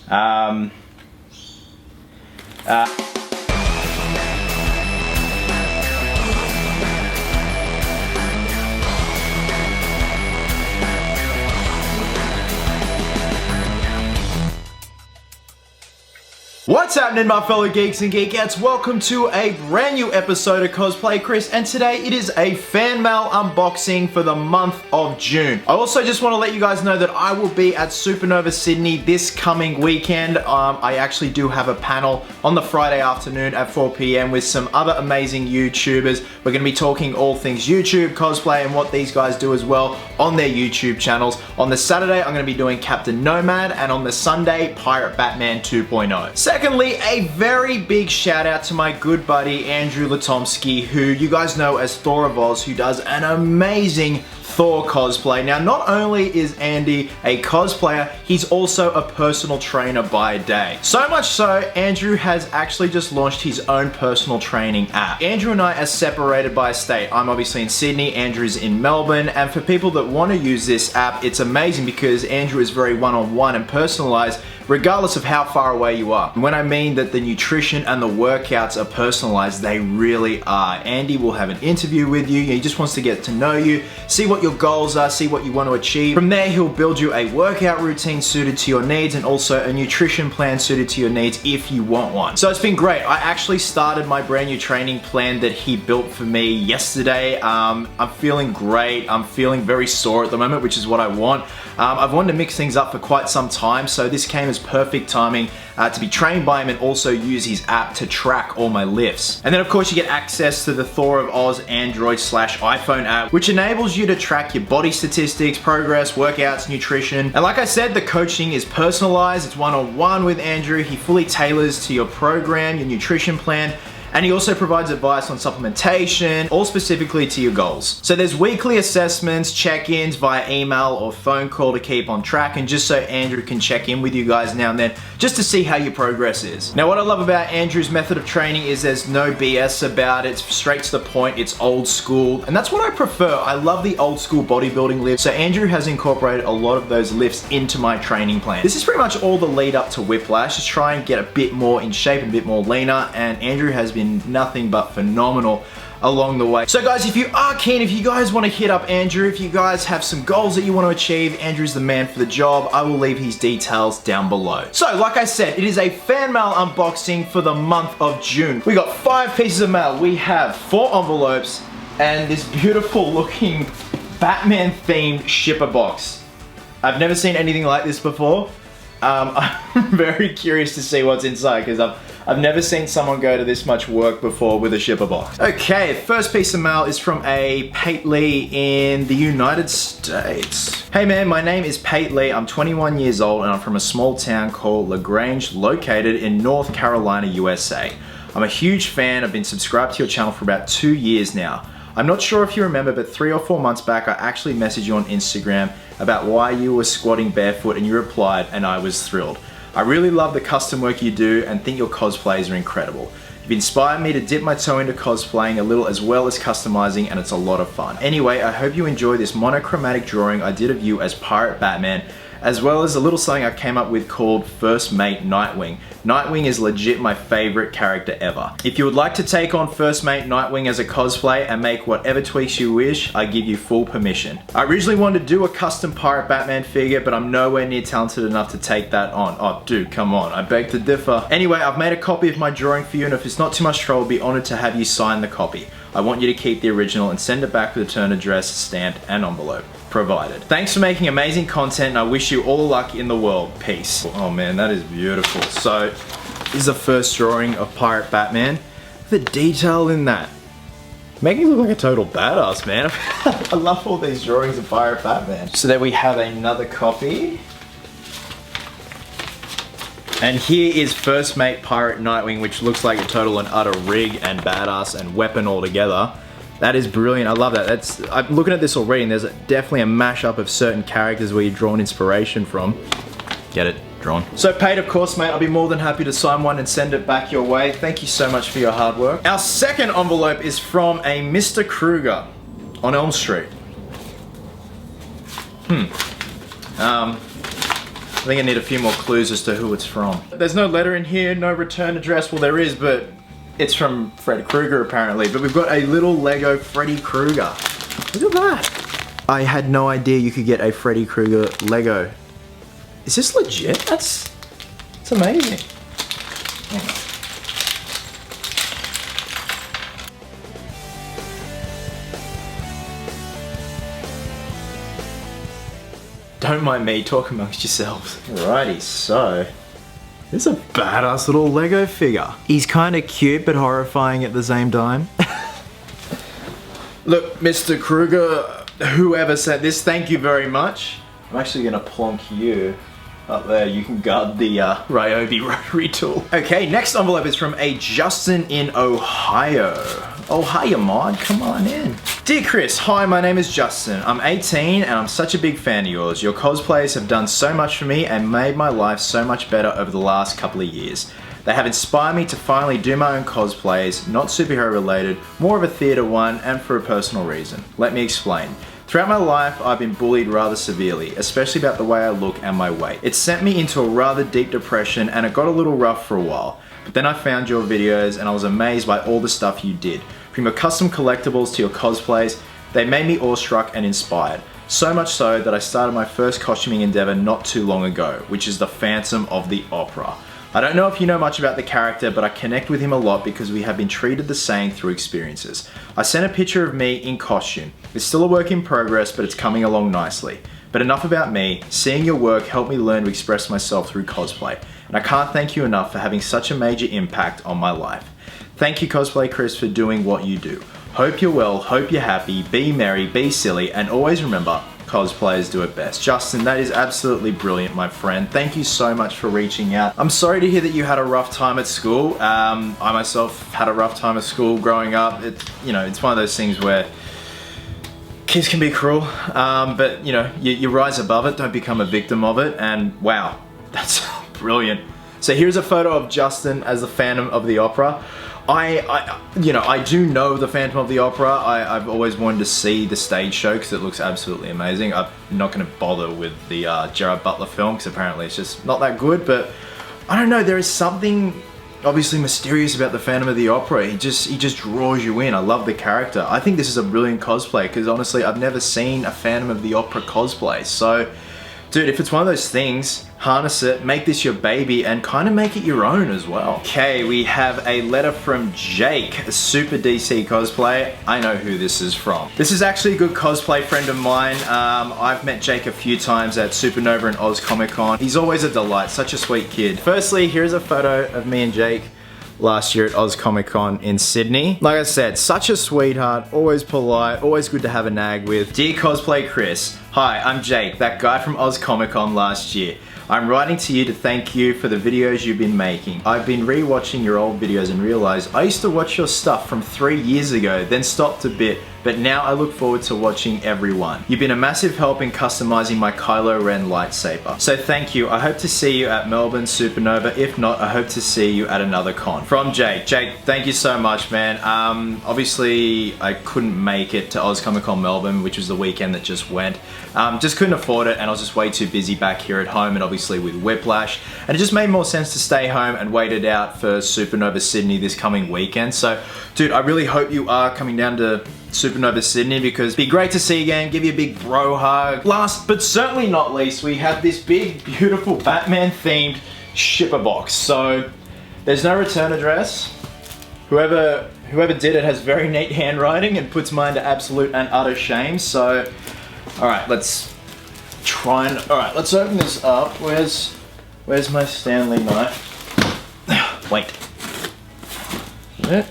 Um, What's happening, my fellow geeks and geekettes? Welcome to a brand new episode of Cosplay Chris, and today it is a fan mail unboxing for the month of June. I also just want to let you guys know that I will be at Supernova Sydney this coming weekend. I actually do have a panel on the Friday afternoon at 4 p.m. with some other amazing YouTubers. We're going to be talking all things YouTube, cosplay, and what these guys do as well on their YouTube channels. On the Saturday, I'm going to be doing Captain Nomad, and on the Sunday, Pirate Batman 2.0. Secondly, a very big shout out to my good buddy Andrew Latomsky, who you guys know as Thor of Oz, who does an amazing Thor cosplay. Now, not only is Andy a cosplayer, he's also a personal trainer by day. So much so, Andrew has actually just launched his own personal training app. Andrew and I are separated by a state. I'm obviously in Sydney, Andrew's in Melbourne, and for people that want to use this app, it's amazing because Andrew is very one-on-one and personalized regardless of how far away you are. When I mean that the nutrition and the workouts are personalized, they really are. Andy will have an interview with you. He just wants to get to know you, see what your goals are, see what you want to achieve. From there, he'll build you a workout routine suited to your needs and also a nutrition plan suited to your needs if you want one. So it's been great. I actually started my brand new training plan that he built for me yesterday. I'm feeling great. I'm feeling very sore at the moment, which is what I want. I've wanted to mix things up for quite some time, so this came as perfect timing to be trained by him and also use his app to track all my lifts. And then of course you get access to the Thor of Oz Android/iPhone app, which enables you to track your body statistics, progress, workouts, nutrition. And like I said, the coaching is personalized. It's one-on-one with Andrew. He fully tailors to your program, your nutrition plan, and he also provides advice on supplementation, all specifically to your goals. So there's weekly assessments, check-ins via email or phone call to keep on track, and just so Andrew can check in with you guys now and then, just to see how your progress is. Now, what I love about Andrew's method of training is there's no BS about it. It's straight to the point, it's old school, and that's what I prefer. I love the old school bodybuilding lifts, so Andrew has incorporated a lot of those lifts into my training plan. This is pretty much all the lead up to Whiplash, just try and get a bit more in shape, a bit more leaner, and Andrew has been nothing but phenomenal along the way. So guys, if you are keen, if you guys want to hit up Andrew, if you guys have some goals that you want to achieve, Andrew's the man for the job. I will leave his details down below. So like I said, it is a fan mail unboxing for the month of June. We got 5 pieces of mail. We have 4 envelopes and this beautiful looking Batman themed shipper box. I've never seen anything like this before. I'm very curious to see what's inside because I've never seen someone go to this much work before with a shipper box. Okay, first piece of mail is from a Pate Lee in the United States. Hey man, my name is Pate Lee. I'm 21 years old and I'm from a small town called LaGrange, located in North Carolina, USA. I'm a huge fan. I've been subscribed to your channel for about 2 years now. I'm not sure if you remember, but 3 or 4 months back, I actually messaged you on Instagram about why you were squatting barefoot and you replied, and I was thrilled. I really love the custom work you do and think your cosplays are incredible. You've inspired me to dip my toe into cosplaying a little as well as customizing, and it's a lot of fun. Anyway, I hope you enjoy this monochromatic drawing I did of you as Pirate Batman, as well as a little something I came up with called First Mate Nightwing. Nightwing is legit my favorite character ever. If you would like to take on First Mate Nightwing as a cosplay and make whatever tweaks you wish, I give you full permission. I originally wanted to do a custom Pirate Batman figure, but I'm nowhere near talented enough to take that on. Oh dude, come on, I beg to differ. Anyway, I've made a copy of my drawing for you, and if it's not too much trouble, I'll be honored to have you sign the copy. I want you to keep the original and send it back with return address, stamped, and envelope provided. Thanks for making amazing content, and I wish you all luck in the world. Peace. Oh man, that is beautiful. So, this is the first drawing of Pirate Batman. The detail in that. Making me look like a total badass, man. I love all these drawings of Pirate Batman. So there we have another copy. And here is First Mate Pirate Nightwing, which looks like a total and utter rig and badass and weapon all together. That is brilliant. I love that. I'm looking at this already, and there's definitely a mashup of certain characters where you draw an inspiration from. Get it? Drawn. So Pate, of course, mate, I'll be more than happy to sign one and send it back your way. Thank you so much for your hard work. Our second envelope is from a Mr. Kruger on Elm Street. think I need a few more clues as to who it's from. There's no letter in here, no return address. Well, there is, but it's from Fred Krueger apparently. But we've got a little Lego Freddy Krueger. Look at that. I had no idea you could get a Freddy Krueger Lego. Is this legit? It's amazing. Hang on. Don't mind me, talk amongst yourselves. Alrighty, so this is a badass little Lego figure. He's kind of cute but horrifying at the same time. Look, Mr. Krueger, whoever said this, thank you very much. I'm actually gonna plonk you up there. You can guard the Ryobi rotary tool. Okay, next envelope is from a Justin in Ohio. Oh, hiya, Mod, come on in. Dear Chris, hi, my name is Justin. I'm 18 and I'm such a big fan of yours. Your cosplays have done so much for me and made my life so much better over the last couple of years. They have inspired me to finally do my own cosplays, not superhero related, more of a theatre one, and for a personal reason. Let me explain. Throughout my life, I've been bullied rather severely, especially about the way I look and my weight. It sent me into a rather deep depression and it got a little rough for a while. But then I found your videos and I was amazed by all the stuff you did. From your custom collectibles to your cosplays, they made me awestruck and inspired. So much so that I started my first costuming endeavor not too long ago, which is the Phantom of the Opera. I don't know if you know much about the character, but I connect with him a lot because we have been treated the same through experiences. I sent a picture of me in costume. It's still a work in progress, but it's coming along nicely. But enough about me. Seeing your work helped me learn to express myself through cosplay, and I can't thank you enough for having such a major impact on my life. Thank you, Cosplay Chris, for doing what you do. Hope you're well, hope you're happy, be merry, be silly, and always remember, cosplayers do it best. Justin, that is absolutely brilliant, my friend. Thank you so much for reaching out. I'm sorry to hear that you had a rough time at school. I myself had a rough time at school growing up. It's one of those things where kids can be cruel, but you rise above it, don't become a victim of it, and wow, that's brilliant. So here's a photo of Justin as the Phantom of the Opera. I do know the Phantom of the Opera. I've always wanted to see the stage show because it looks absolutely amazing. I'm not going to bother with the Gerard Butler film because apparently it's just not that good, but I don't know, there is something obviously mysterious about the Phantom of the Opera. He just draws you in. I love the character. I think this is a brilliant cosplay because honestly I've never seen a Phantom of the Opera cosplay. So dude, if it's one of those things, harness it, make this your baby, and kind of make it your own as well. Okay, we have a letter from Jake, a Super DC cosplay. I know who this is from. This is actually a good cosplay friend of mine. I've met Jake a few times at Supernova and Oz Comic Con. He's always a delight, such a sweet kid. Firstly, here's a photo of me and Jake last year at Oz Comic Con in Sydney. Like I said, such a sweetheart, always polite, always good to have a nag with. Dear Cosplay Chris, hi, I'm Jake, that guy from Oz Comic Con last year. I'm writing to you to thank you for the videos you've been making. I've been re-watching your old videos and realized I used to watch your stuff from 3 years ago, then stopped a bit, but now I look forward to watching every one. You've been a massive help in customizing my Kylo Ren lightsaber. So thank you. I hope to see you at Melbourne Supernova. If not, I hope to see you at another con. From Jake. Jake, thank you so much, man. Obviously, I couldn't make it to Oz Comic Con Melbourne, which was the weekend that just went. Just couldn't afford it, and I was just way too busy back here at home, and obviously with Whiplash. And it just made more sense to stay home and wait it out for Supernova Sydney this coming weekend. So, dude, I really hope you are coming down to Supernova Sydney because it'd be great to see you again, give you a big bro hug. Last but certainly not least, we have this big, beautiful Batman themed shipper box. So there's no return address. Whoever did it has very neat handwriting and puts mine to absolute and utter shame. So, all right, let's try and, all right, let's open this up. Where's my Stanley knife? Wait. Yeah.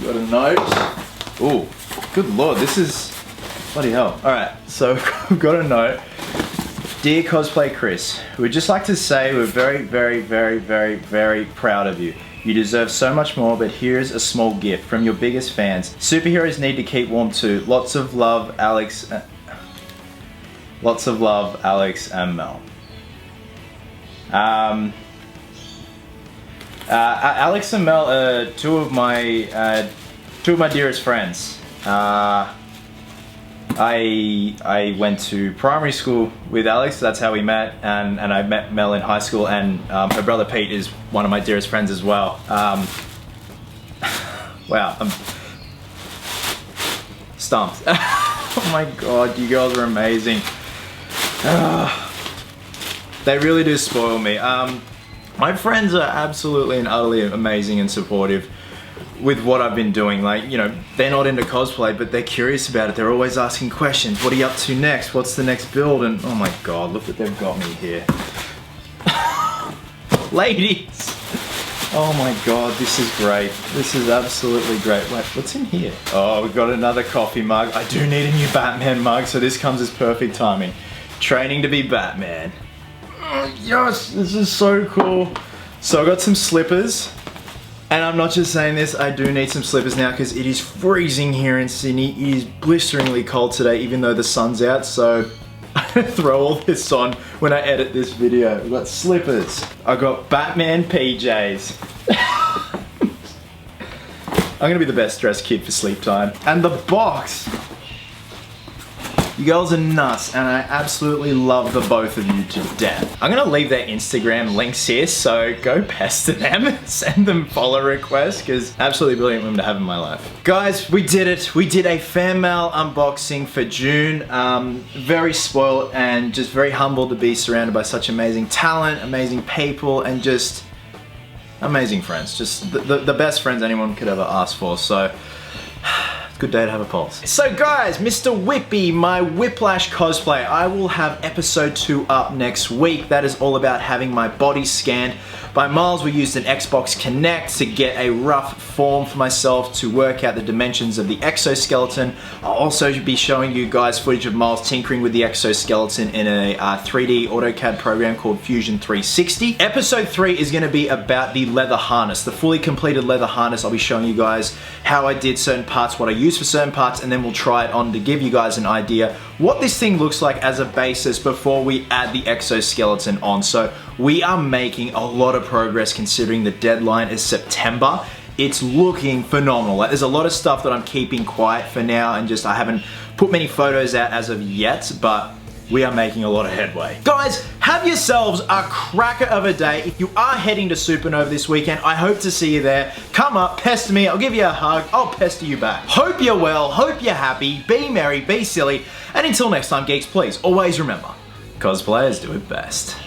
Got a note. Ooh, good lord, this is bloody hell. All right, so we've got a note. Dear Cosplay Chris, we'd just like to say we're very, very, very, very, very proud of you. You deserve so much more, but here's a small gift from your biggest fans. Superheroes need to keep warm too. Lots of love, Alex. Lots of love, Alex and Mel. Alex and Mel are two of my dearest friends. I went to primary school with Alex. That's how we met, and I met Mel in high school, and her brother Pete is one of my dearest friends as well. Wow, I'm stumped. Oh my god, you girls are amazing. They really do spoil me. My friends are absolutely and utterly amazing and supportive with what I've been doing. Like, you know, they're not into cosplay, but they're curious about it. They're always asking questions. What are you up to next? What's the next build? And oh my god, look what they've got me here. Ladies! Oh my god, this is great. This is absolutely great. Wait, what's in here? Oh, we've got another coffee mug. I do need a new Batman mug, so this comes as perfect timing. Training to be Batman. Yes, this is so cool. So I got some slippers, and I'm not just saying this, I do need some slippers now because it is freezing here in Sydney. It is blisteringly cold today, even though the sun's out, so I'm gonna throw all this on when I edit this video. I've got slippers. I got Batman PJs. I'm gonna be the best dressed kid for sleep time. And the box. You girls are nuts, and I absolutely love the both of you to death. I'm gonna leave their Instagram links here, so go pester them, send them follow requests, because absolutely brilliant women to have in my life. Guys, we did it. We did a fan mail unboxing for June. Very spoiled and just very humbled to be surrounded by such amazing talent, amazing people, and just amazing friends. Just the best friends anyone could ever ask for, so good day to have a pulse. So guys, Mr. Whippy, my Whiplash cosplay, I will have episode 2 up next week. That is all about having my body scanned by Miles. We used an Xbox Kinect to get a rough form for myself to work out the dimensions of the exoskeleton. I'll also be showing you guys footage of Miles tinkering with the exoskeleton in a 3D AutoCAD program called Fusion 360. Episode 3 is going to be about the leather harness, the fully completed leather harness. I'll be showing you guys how I did certain parts, what I used for certain parts, and then we'll try it on to give you guys an idea what this thing looks like as a basis before we add the exoskeleton on. So we are making a lot of progress considering the deadline is September. It's looking phenomenal. Like, there's a lot of stuff that I'm keeping quiet for now, and just I haven't put many photos out as of yet, but we are making a lot of headway. Guys, have yourselves a cracker of a day. If you are heading to Supernova this weekend, I hope to see you there. Come up, pester me, I'll give you a hug, I'll pester you back. Hope you're well, hope you're happy, be merry, be silly, and until next time, geeks, please always remember, cosplayers do it best.